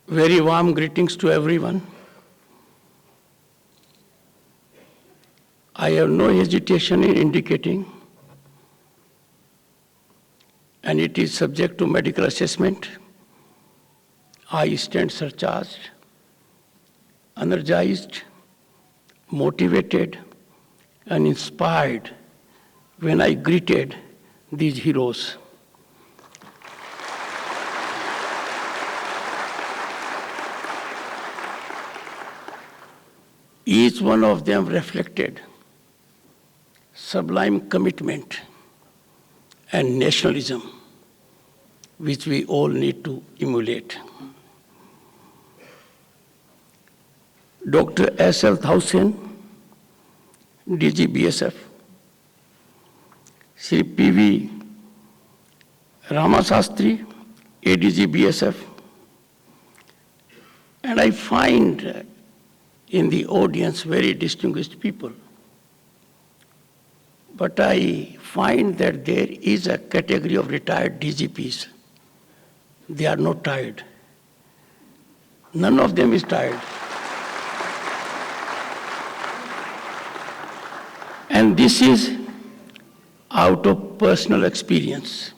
Very warm greetings to everyone. I have no hesitation in indicating, and it is subject to medical assessment, I stand surcharged, energized, motivated, and inspired when I greeted these heroes. Each one of them reflected sublime commitment and nationalism, which we all need to emulate. Dr. S.L. Thausen, DG BSF, Shri P.V. Ramasastri, ADG BSF, and I find in the audience very distinguished people. But I find that there is a category of retired DGPs. They are not tired. None of them is tired. And this is out of personal experience.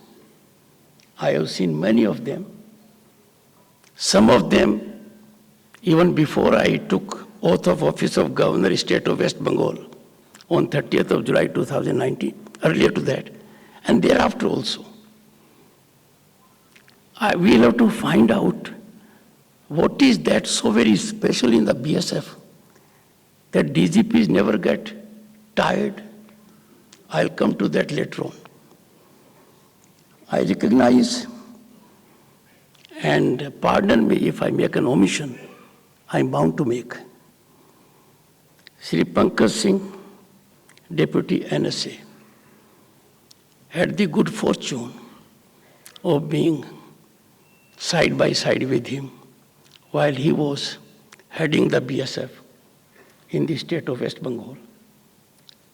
I have seen many of them. Some of them, even before I took oath of office of Governor, State of West Bengal, on 30th of July 2019, earlier to that, and thereafter also. We'll have to find out what is that so very special in the BSF that DGPs never get tired. I'll come to that later on. I recognize, and pardon me if I make an omission, I'm bound to make. Shri Pankaj Singh, Deputy NSA, had the good fortune of being side by side with him while he was heading the BSF in the state of West Bengal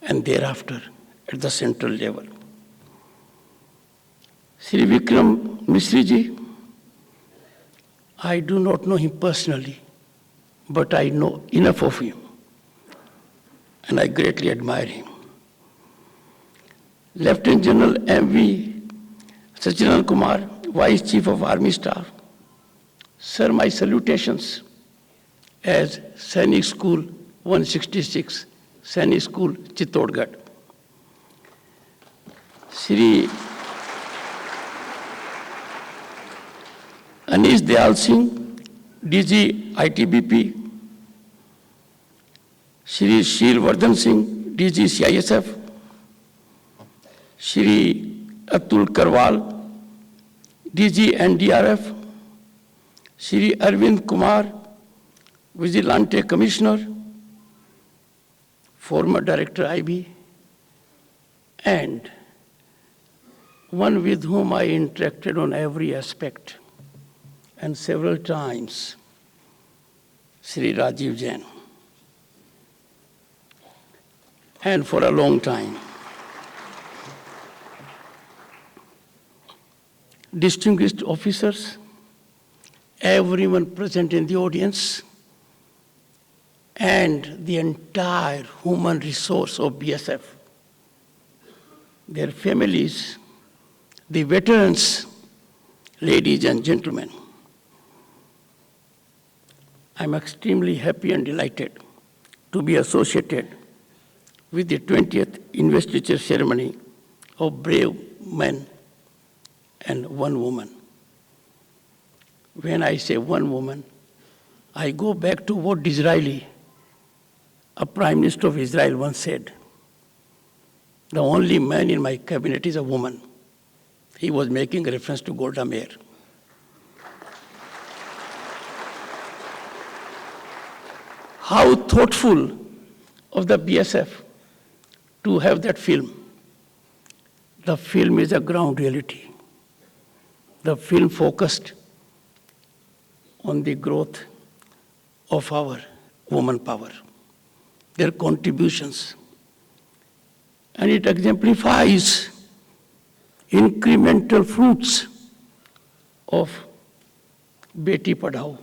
and thereafter at the central level. Shri Vikram Misriji, I do not know him personally, but I know enough of him, and I greatly admire him. Lieutenant General M.V. Sachidanand Kumar, Vice Chief of Army Staff. Sir, my salutations as Sainik School 166, Sainik School, Chittorgarh. Shri Anish Dayal Singh, DG ITBP. Shri Shirvardhan Singh, DG CISF. Shri Atul Karwal, DG NDRF. Shri Arvind Kumar, Vigilante Commissioner, former Director IB, and one with whom I interacted on every aspect and several times, Shri Rajiv Jain, and for a long time. Distinguished officers, everyone present in the audience, and the entire human resource of BSF, their families, the veterans, ladies and gentlemen. I'm extremely happy and delighted to be associated with the 20th investiture ceremony of brave men and one woman. When I say one woman, I go back to what Disraeli, a Prime Minister of Israel, once said. The only man in my cabinet is a woman. He was making a reference to Golda Meir. How thoughtful of the BSF to have that film. The film is a ground reality. The film focused on the growth of our woman power, their contributions. And it exemplifies incremental fruits of Beti Padhao,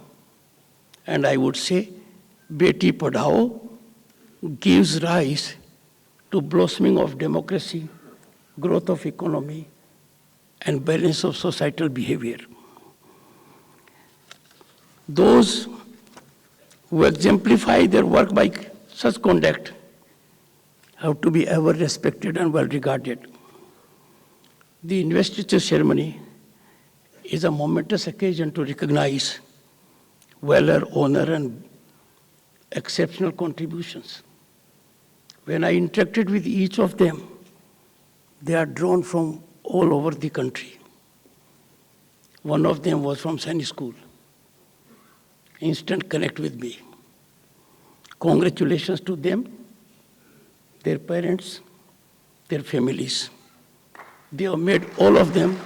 And I would say, Beti Padhao gives rise to blossoming of democracy, growth of economy, and balance of societal behavior. Those who exemplify their work by such conduct have to be ever respected and well regarded. The investiture ceremony is a momentous occasion to recognize valor, honor, and exceptional contributions. When I interacted with each of them, they are drawn from all over the country. One of them was from Sainik School. Instant connect with me. Congratulations to them, their parents, their families. They have made all of them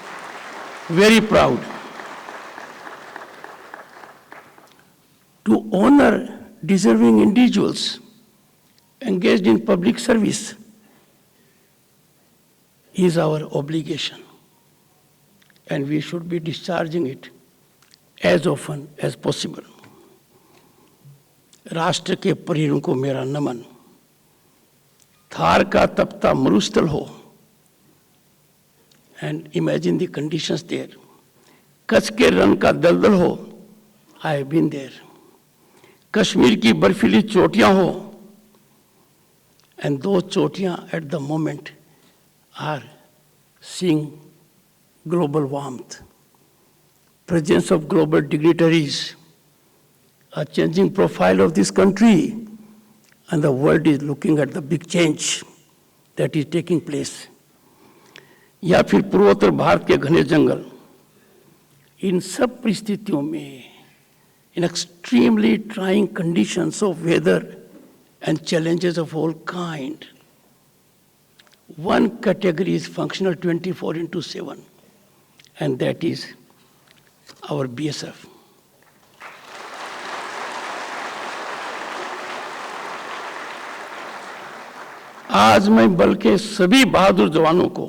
very proud. To honor deserving individuals engaged in public service is our obligation, and we should be discharging it as often as possible. राष्ट्र के परीरों को मेरा नमन, थार का तपता मरुस्थल हो, and imagine the conditions there. Kutch के रण का दलदल हो, I have been there. Kashmir की बर्फीली चोटियां हो, and those चोटियां at the moment are seeing global warmth, presence of global dignitaries, a changing profile of this country, and the world is looking at the big change that is taking place. या फिर पूर्वोत्तर भारत के घने जंगल, इन सब परिस्थितियों में, in extremely trying conditions of weather and challenges of all kind, one category is functional 24/7, and that is our BSF. आज मैं बल के सभी बहादुर जवानों को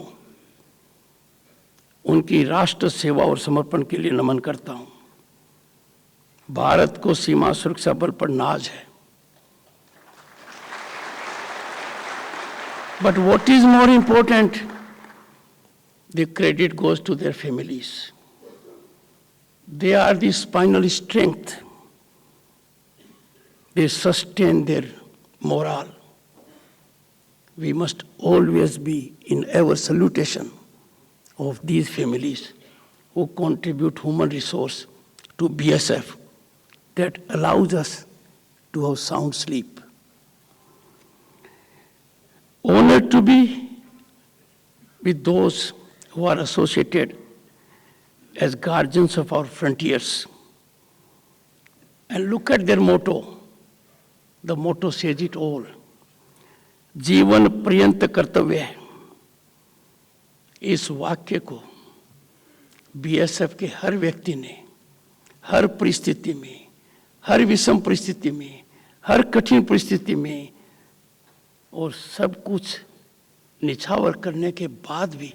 उनकी राष्ट्र सेवा और समर्पण के लिए नमन करता हूं। भारत को सीमा सुरक्षा बल पर नाज है। But what is more important, the credit goes to their families. They are the spinal strength. They sustain their morale. We must always be in ever salutation of these families who contribute human resource to BSF that allows us to have sound sleep. Honored to be with those who are associated as guardians of our frontiers. And look at their motto. The motto says it all. जीवन पर्यंत कर्तव्य है। इस वाक्य को BSF के हर व्यक्ति ने हर परिस्थिति में, हर विषम परिस्थिति में, हर कठिन परिस्थिति में और सब कुछ निछावर करने के बाद भी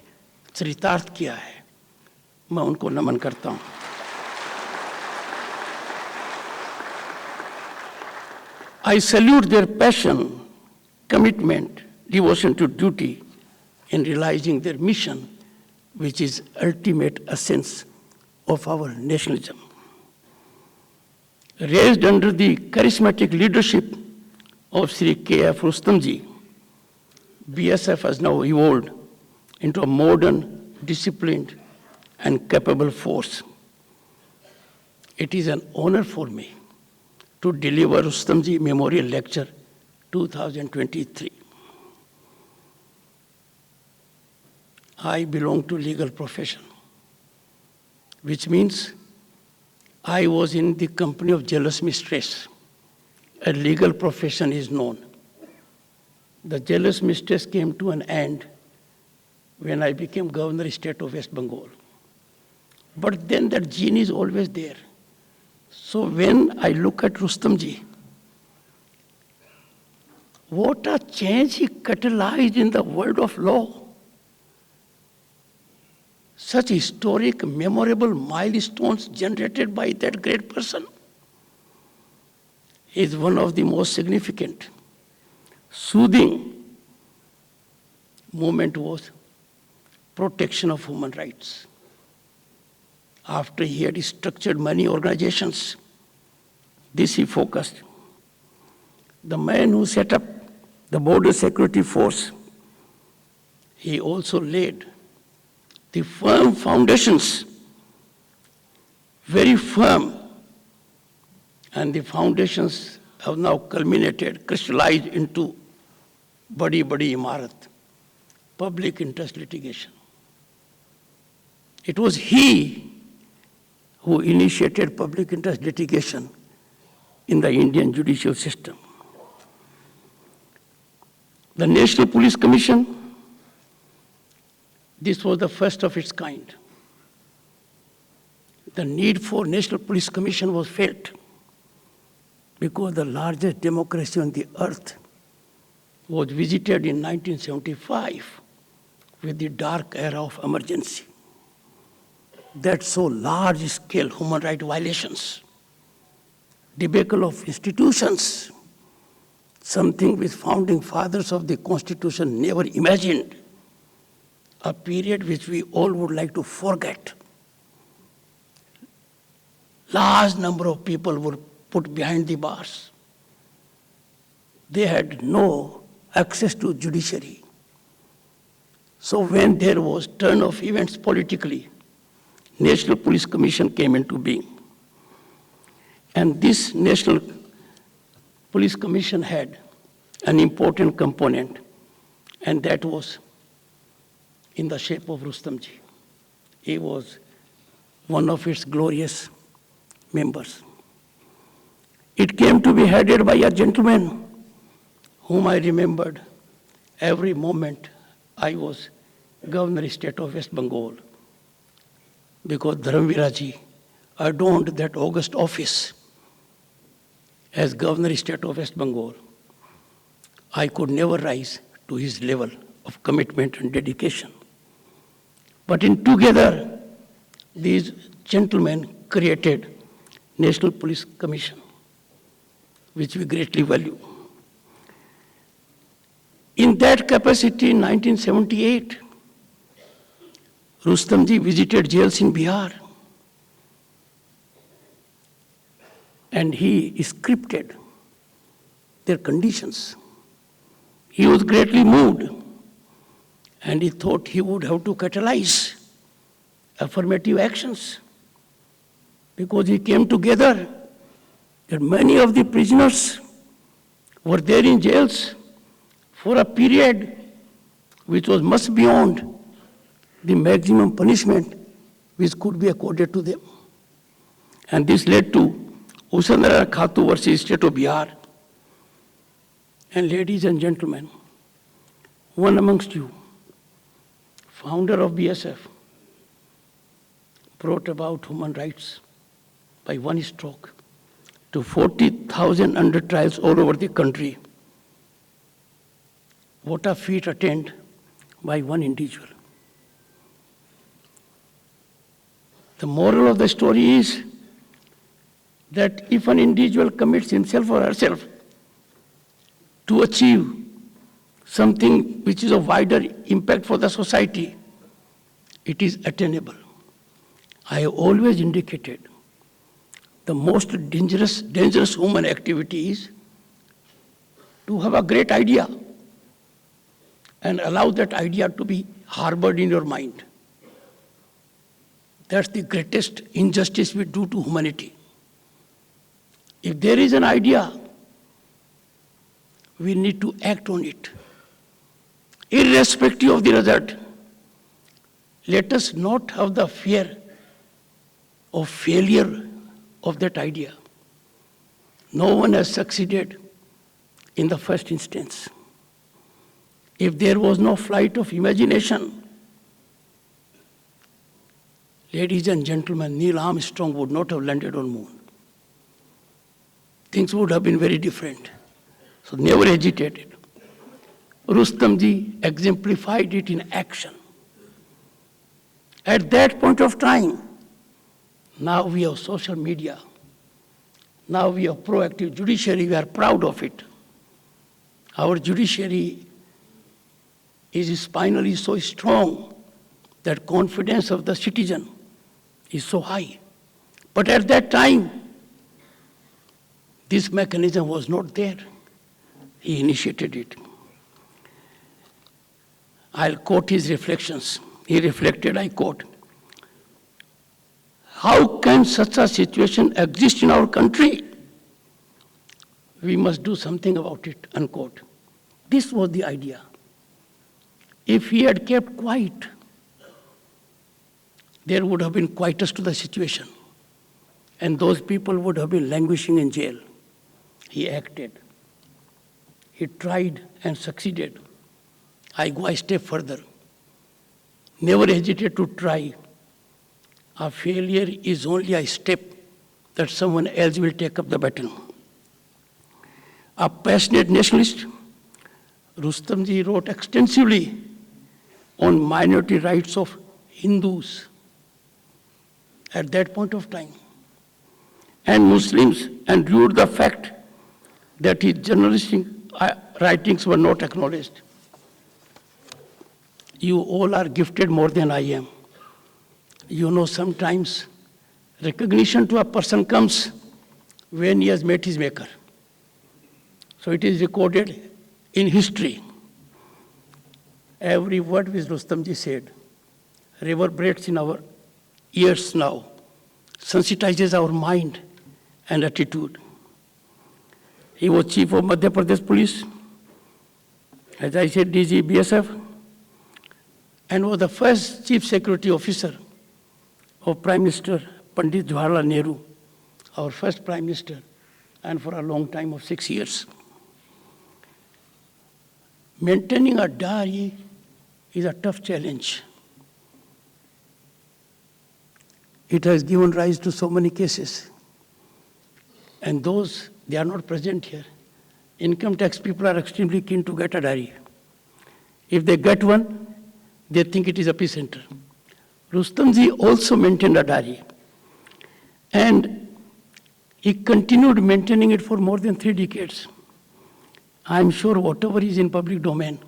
चरितार्थ किया है। मैं उनको नमन करता हूं। I salute their passion, commitment, devotion to duty in realizing their mission, which is ultimate essence of our nationalism. Raised under the charismatic leadership of Shri K.F. Rustamji, BSF has now evolved into a modern, disciplined, and capable force. It is an honor for me to deliver Rustamji Memorial Lecture 2023. I belong to legal profession, which means I was in the company of jealous mistress. A legal profession is known. The jealous mistress came to an end when I became Governor State of West Bengal. But then that gene is always there. So when I look at Rustamji, what a change he catalyzed in the world of law. Such historic, memorable milestones generated by that great person. is one of the most significant, soothing movement was protection of human rights. After he had structured many organizations, this he focused. The man who set up the Border Security Force, he also laid the firm foundations, very firm, and the foundations have now culminated, crystallized into badi imarat, public interest litigation. It was he who initiated public interest litigation in the Indian judicial system. The National Police Commission, this was the first of its kind. The need for National Police Commission was felt because the largest democracy on the earth was visited in 1975 with the dark era of emergency. That saw large-scale human rights violations, debacle of institutions, something which founding fathers of the Constitution never imagined, a period which we all would like to forget. Large number of people were put behind the bars. They had no access to judiciary. So when there was turn of events politically, National Police Commission came into being. And this National Police Commission had an important component, and that was in the shape of Rustamji. He was one of its glorious members. It came to be headed by a gentleman whom I remembered every moment I was Governor State of West Bengal, because Dharamviraji adorned that august office as Governor State of West Bengal. I could never rise to his level of commitment and dedication. But in together, these gentlemen created National Police Commission, which we greatly value. In that capacity, in 1978, Rustamji visited jails in Bihar, and he scripted their conditions. He was greatly moved, and he thought he would have to catalyze affirmative actions, because he came together that many of the prisoners were there in jails for a period which was much beyond the maximum punishment which could be accorded to them. And this led to Usandara Khatu versus State of Bihar. And ladies and gentlemen, one amongst you, founder of BSF, brought about human rights by one stroke to 40,000 under trials all over the country. What a feat attained by one individual. The moral of the story is that if an individual commits himself or herself to achieve something which is of wider impact for the society, it is attainable. I have always indicated the most dangerous human activity is to have a great idea and allow that idea to be harbored in your mind. That's the greatest injustice we do to humanity. If there is an idea, we need to act on it, irrespective of the result. Let us not have the fear of failure of that idea. No one has succeeded in the first instance. If there was no flight of imagination, ladies and gentlemen, Neil Armstrong would not have landed on moon. Things would have been very different. So never hesitated. Rustamji exemplified it in action. At that point of time, now we have social media. Now we have proactive judiciary, we are proud of it. Our judiciary is spinally so strong that confidence of the citizen is so high. But at that time, this mechanism was not there. He initiated it. I'll quote his reflections. He reflected, I quote, "How can such a situation exist in our country? We must do something about it," unquote. This was the idea. If he had kept quiet, there would have been quietus to the situation, and those people would have been languishing in jail. He acted. He tried and succeeded. I go a step further. Never hesitate to try. A failure is only a step that someone else will take up the baton. A passionate nationalist, Rustamji wrote extensively on minority rights of Hindus at that point of time, and Muslims, and viewed the fact that his journalistic writings were not acknowledged. You all are gifted more than I am. You know, sometimes recognition to a person comes when he has met his maker. So it is recorded in history. Every word which Rustamji said reverberates in our ears now, sensitizes our mind and attitude. He was chief of Madhya Pradesh Police, as I said, DG BSF, and was the first chief security officer of Prime Minister Pandit Jawaharlal Nehru, our first Prime Minister, and for a long time of 6 years. Maintaining a diary is a tough challenge. It has given rise to so many cases. And those, they are not present here. Income tax people are extremely keen to get a diary. If they get one, they think it is epicenter. Rustamji also maintained a diary. And he continued maintaining it for more than 3 decades. I'm sure whatever is in public domain,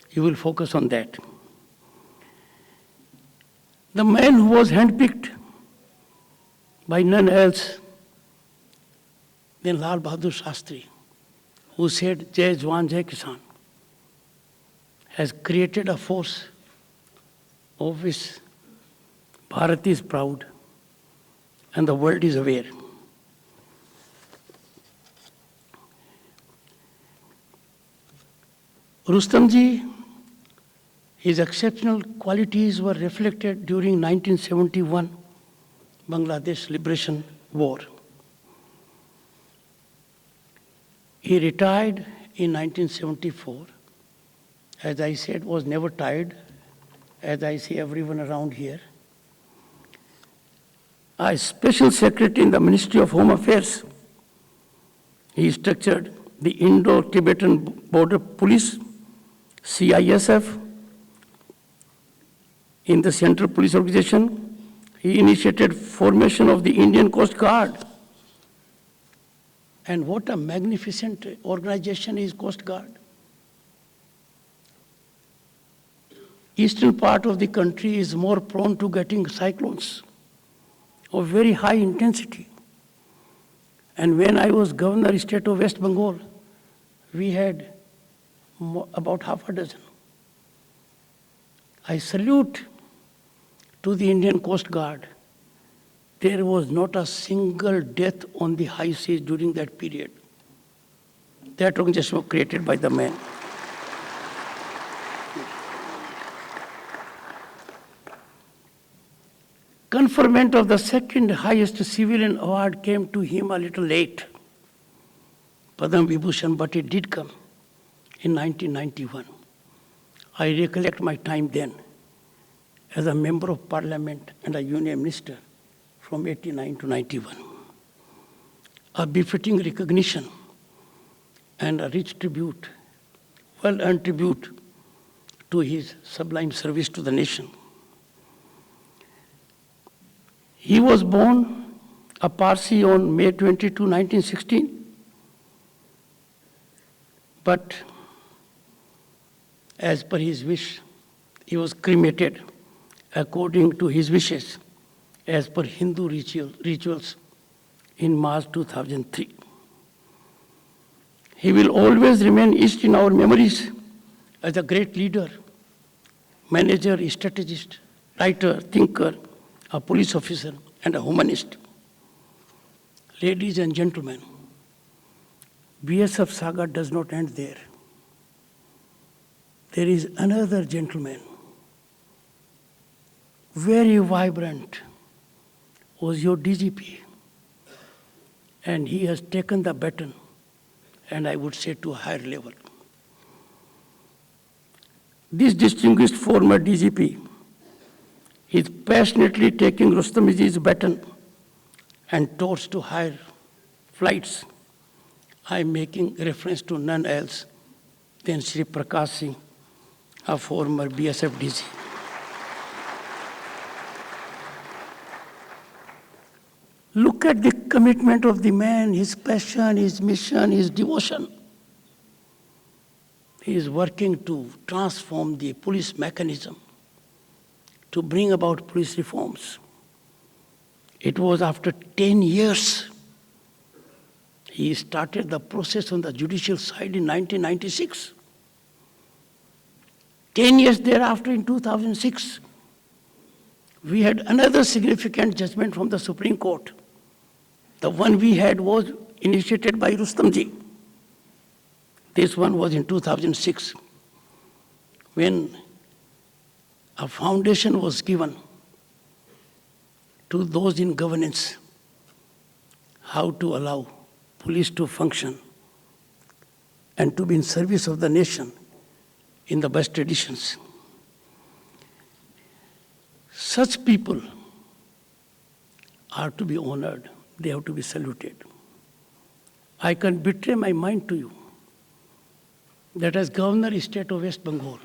he will focus on that. The man who was handpicked by none else than Lal Bahadur Shastri, who said, "Jai Jawan, Jai Kisan," has created a force of which Bharat is proud and the world is aware. Rustamji, his exceptional qualities were reflected during 1971 Bangladesh Liberation War. He retired in 1974. As I said, was never tired, as I see everyone around here. A special secretary in the Ministry of Home Affairs. He structured the Indo-Tibetan Border Police, CISF, in the Central Police Organization. He initiated formation of the Indian Coast Guard. And what a magnificent organization is Coast Guard. Eastern part of the country is more prone to getting cyclones of very high intensity. And when I was governor state of West Bengal, we had about half a dozen. I salute to the Indian Coast Guard. There was not a single death on the high seas during that period. That organization was created by the man. Conferment of the second highest civilian award came to him a little late, Padam Vibhushan, but it did come in 1991. I recollect my time then as a member of parliament and a union minister from 89 to 91. A befitting recognition and a rich tribute, well-earned tribute to his sublime service to the nation. He was born a Parsi on May 22, 1916. But as per his wish, he was cremated according to his wishes, as per Hindu rituals in March 2003. He will always remain etched in our memories as a great leader, manager, strategist, writer, thinker, a police officer, and a humanist. Ladies and gentlemen, BSF saga does not end there. There is another gentleman, very vibrant, was your DGP, and he has taken the baton, and I would say to a higher level. This distinguished former DGP is passionately taking Rustamji's baton and torch to higher flights. I am making reference to none else than Shri Prakash Singh, a former BSF DG. Look at the commitment of the man, his passion, his mission, his devotion. He is working to transform the police mechanism, to bring about police reforms. It was after 10 years he started the process on the judicial side in 1996. 10 years thereafter, in 2006, we had another significant judgment from the Supreme Court. The one we had was initiated by Rustamji. This one was in 2006, when a foundation was given to those in governance, how to allow police to function and to be in service of the nation in the best traditions. Such people are to be honored. They have to be saluted. I can betray my mind to you that as Governor State of West Bengal,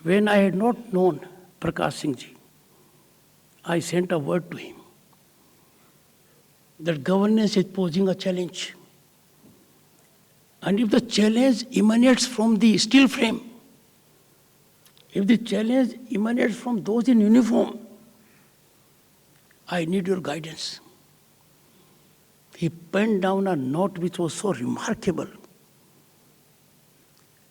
when I had not known Prakash Singh ji, I sent a word to him that governance is posing a challenge. And if the challenge emanates from the steel frame, if the challenge emanates from those in uniform, I need your guidance. He penned down a note which was so remarkable.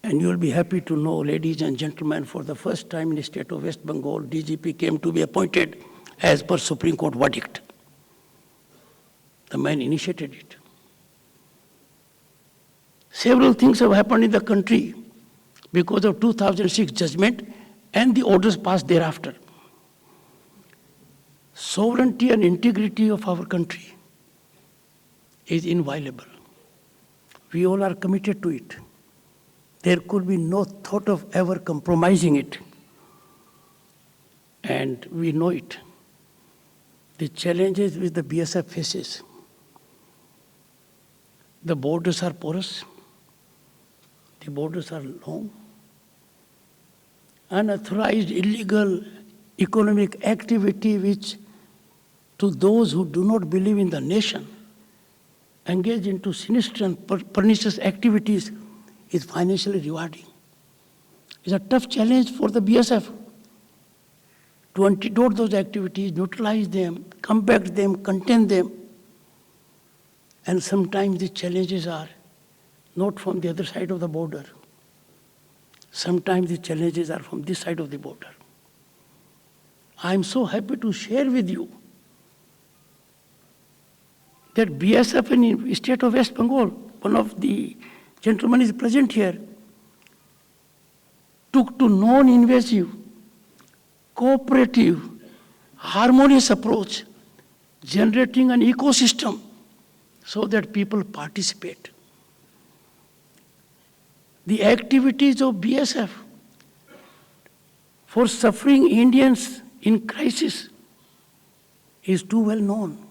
And you will be happy to know, ladies and gentlemen, for the first time in the state of West Bengal, DGP came to be appointed as per Supreme Court verdict. The man initiated it. Several things have happened in the country because of 2006 judgment and the orders passed thereafter. Sovereignty and integrity of our country is inviolable. We all are committed to it. There could be no thought of ever compromising it. And we know it. The challenges which the BSF faces. The borders are porous. The borders are long. Unauthorized, illegal economic activity which, to those who do not believe in the nation, engage into sinister and pernicious activities, is financially rewarding. It's a tough challenge for the BSF to antidote those activities, neutralize them, combat them, contain them. And sometimes the challenges are not from the other side of the border. Sometimes the challenges are from this side of the border. I'm so happy to share with you that BSF in the state of West Bengal, one of the gentlemen is present here, took to non-invasive, cooperative, harmonious approach, generating an ecosystem so that people participate. The activities of BSF for suffering Indians in crisis is too well known.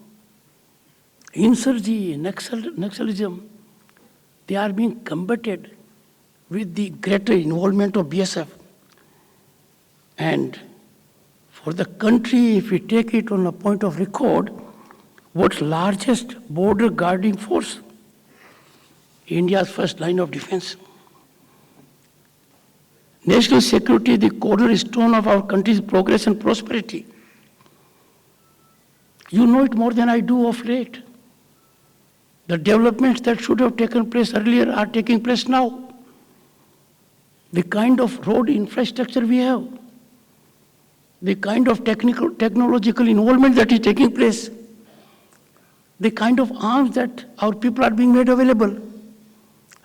Insurgency, Naxalism, they are being combated with the greater involvement of BSF. And for the country, if we take it on a point of record, World's largest border guarding force, India's first line of defense. National security is the cornerstone of our country's progress and prosperity. You know it more than I do of late. The developments that should have taken place earlier are taking place now. The kind of road infrastructure we have, the kind of technological involvement that is taking place, the kind of arms that our people are being made available,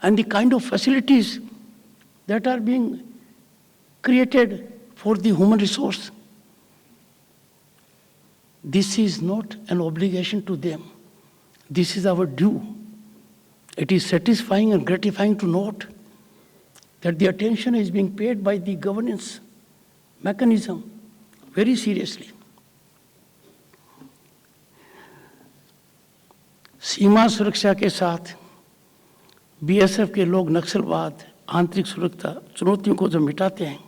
and the kind of facilities that are being created for the human resource. This is not an obligation to them. This is our due. It is satisfying and gratifying to note that the attention is being paid by the governance mechanism very seriously. सीमा सुरक्षा के साथ BSF के लोग नक्सलवाद, आंतरिक सुरक्षा चुनौतियों को जब मिटाते हैं,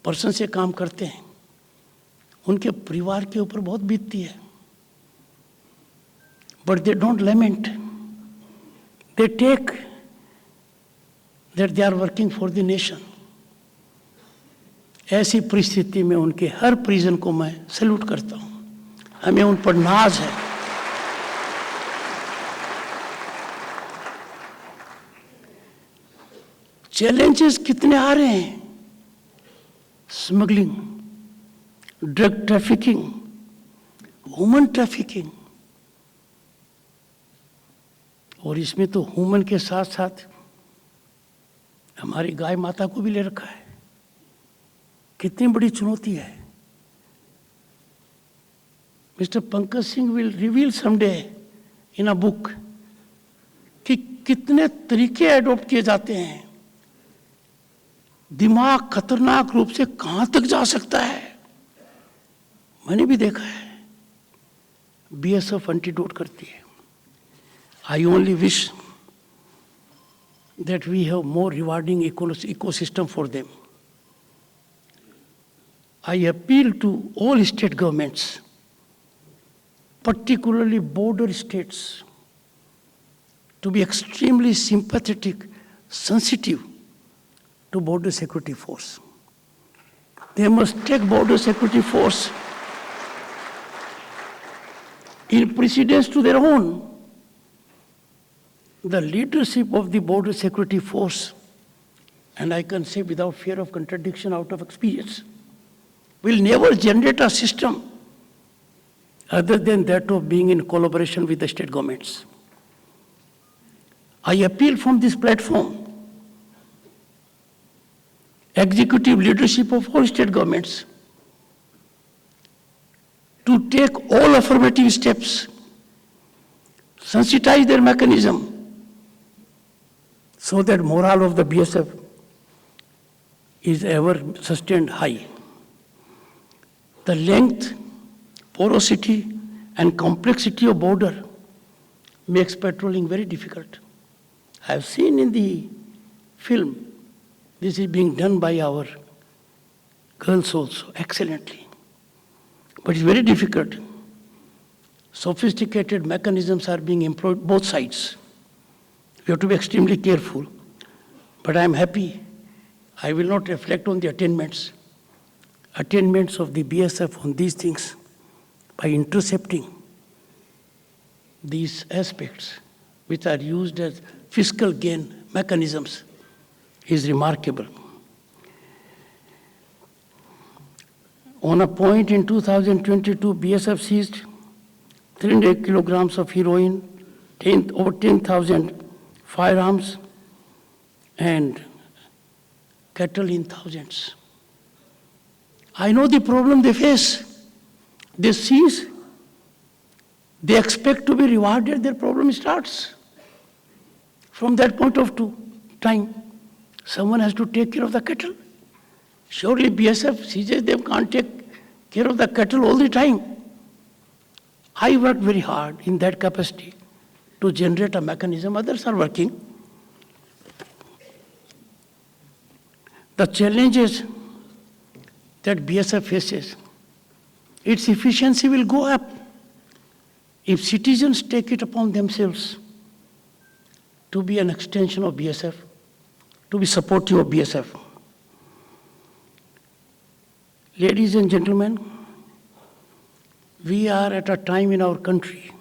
पर्सन से काम करते हैं, उनके परिवार के ऊपर बहुत बीतती है. But they don't lament. They take that they are working for the nation. ऐसी परिस्थिति में उनके हर परिजन को मैं सैल्यूट करता हूं. हमें उन पर नाज है. चैलेंजेस कितने आ रहे हैं? Smuggling, drug trafficking, human trafficking, और इसमें तो ह्यूमन के साथ साथ हमारी गाय माता को भी ले रखा है. कितनी बड़ी चुनौती है. Mister Pankaj Singh will reveal someday in a book कि कितने तरीके एडॉप्ट किए जाते हैं. दिमाग खतरनाक रूप से कहां तक जा सकता है, मैंने भी देखा है. बीएसएफ एंटीडोट करती है. I only wish that we have more rewarding ecosystem for them. I appeal to all state governments, particularly border states, to be extremely sympathetic, sensitive to border security force. They must take border security force in precedence to their own. The leadership of the border security force, and I can say without fear of contradiction out of experience, will never generate a system other than that of being in collaboration with the state governments. I appeal from this platform, executive leadership of all state governments, to take all affirmative steps, sensitize their mechanism, so that morale of the BSF is ever sustained high. The length, porosity, and complexity of border makes patrolling very difficult. I have seen in the film, this is being done by our girls also excellently. But it's very difficult. Sophisticated mechanisms are being employed both sides. We have to be extremely careful. But I am happy. I will not reflect on the attainments of the BSF on these things by intercepting these aspects which are used as fiscal gain mechanisms is remarkable. On a point in 2022, BSF seized 300 kilograms of heroin, over 10,000 firearms, and cattle in thousands. I know the problem they face. They seize, they expect to be rewarded, their problem starts. From that point of time, someone has to take care of the cattle. Surely BSF seizes them, can't take care of the cattle all the time. I worked very hard in that capacity to generate a mechanism. Others are working. The challenges that BSF faces, its efficiency will go up. If citizens take it upon themselves to be an extension of BSF, to be supportive of BSF. Ladies and gentlemen, we are at a time in our country,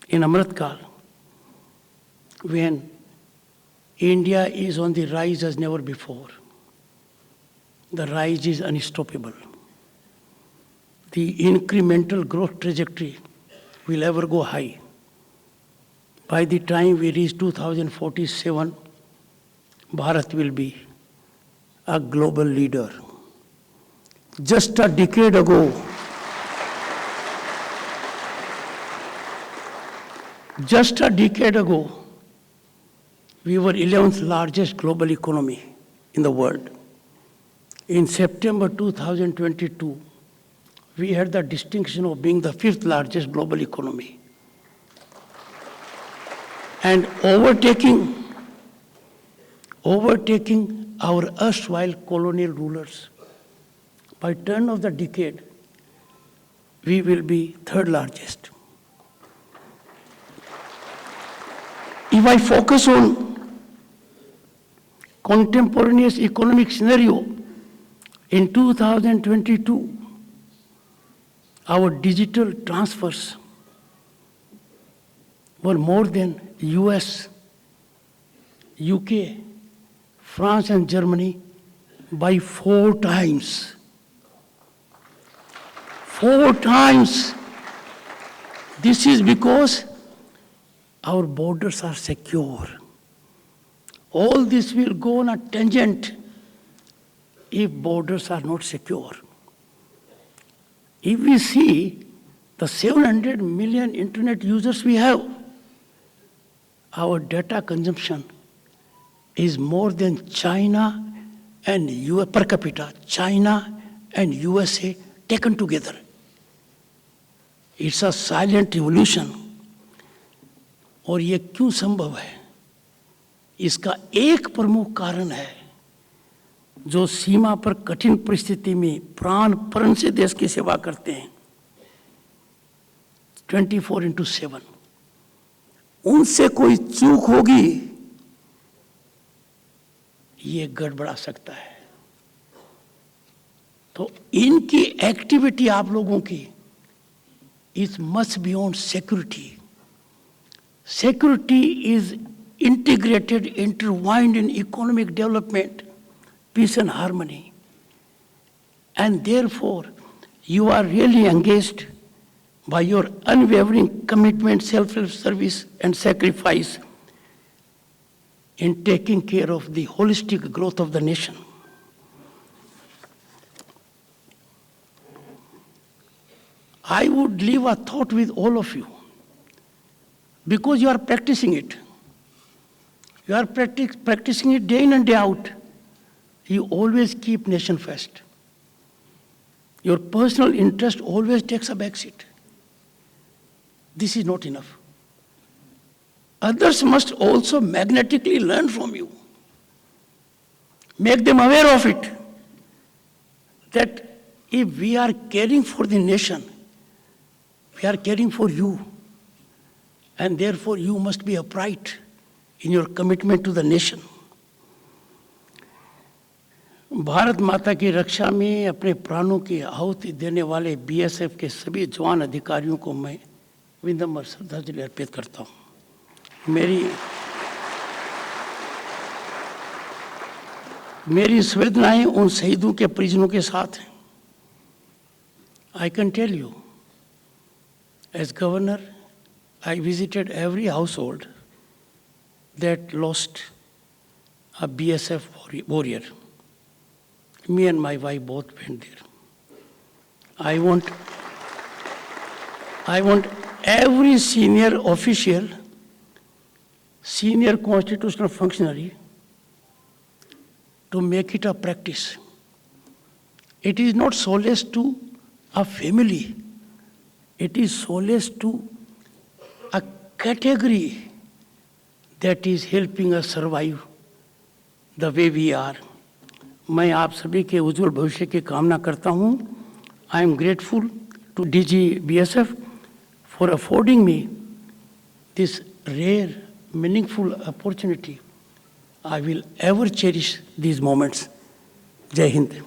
in Amrit Kal, when India is on the rise as never before. The rise is unstoppable. The incremental growth trajectory will ever go high. By the time we reach 2047, Bharat will be a global leader. Just a decade ago, we were 11th largest global economy in the world. In September 2022, we had the distinction of being the 5th largest global economy. And overtaking our erstwhile colonial rulers. By turn of the decade, we will be 3rd largest. If I focus on contemporaneous economic scenario, in 2022, our digital transfers were more than US, UK, France and Germany by 4 times. 4 times. This is because our borders are secure. All this will go on a tangent if borders are not secure. If we see the 700 million internet users we have, our data consumption is more than China and US per capita, China and USA taken together. It's a silent revolution. और ये क्यों संभव है? इसका एक प्रमुख कारण है जो सीमा पर कठिन परिस्थिति में प्राणपण से देश की सेवा करते हैं 24/7। उनसे कोई चूक होगी, ये गड़बड़ा सकता है। तो इनकी एक्टिविटी आप लोगों की is much beyond security. Security is integrated, intertwined in economic development, peace and harmony. And therefore, you are really engaged by your unwavering commitment, self-service and sacrifice in taking care of the holistic growth of the nation. I would leave a thought with all of you. Because you are practicing it. You are practicing it day in and day out. You always keep nation first. Your personal interest always takes a backseat. This is not enough. Others must also magnetically learn from you. Make them aware of it. That if we are caring for the nation, we are caring for you. And therefore, you must be upright in your commitment to the nation. Bharat माता की रक्षा में अपने प्राणों की आहुति देने वाले BSF के सभी जवान अधिकारियों को मैं विनम्र श्रद्धांजलि अर्पित करता हूँ। मेरी संवेदनाएं उन शहीदों के परिजनों के साथ हैं। I can tell you, as governor, I visited every household that lost a BSF warrior. Me and my wife both went there. I want every senior official, senior constitutional functionary to make it a practice. It is not solace to a family. It is solace to a category that is helping us survive the way we are. मैं आप सभी के उज्जवल भविष्य की कामना करता हूँ. I am grateful to DG BSF for affording me this rare, meaningful opportunity. I will ever cherish these moments. Jai Hind.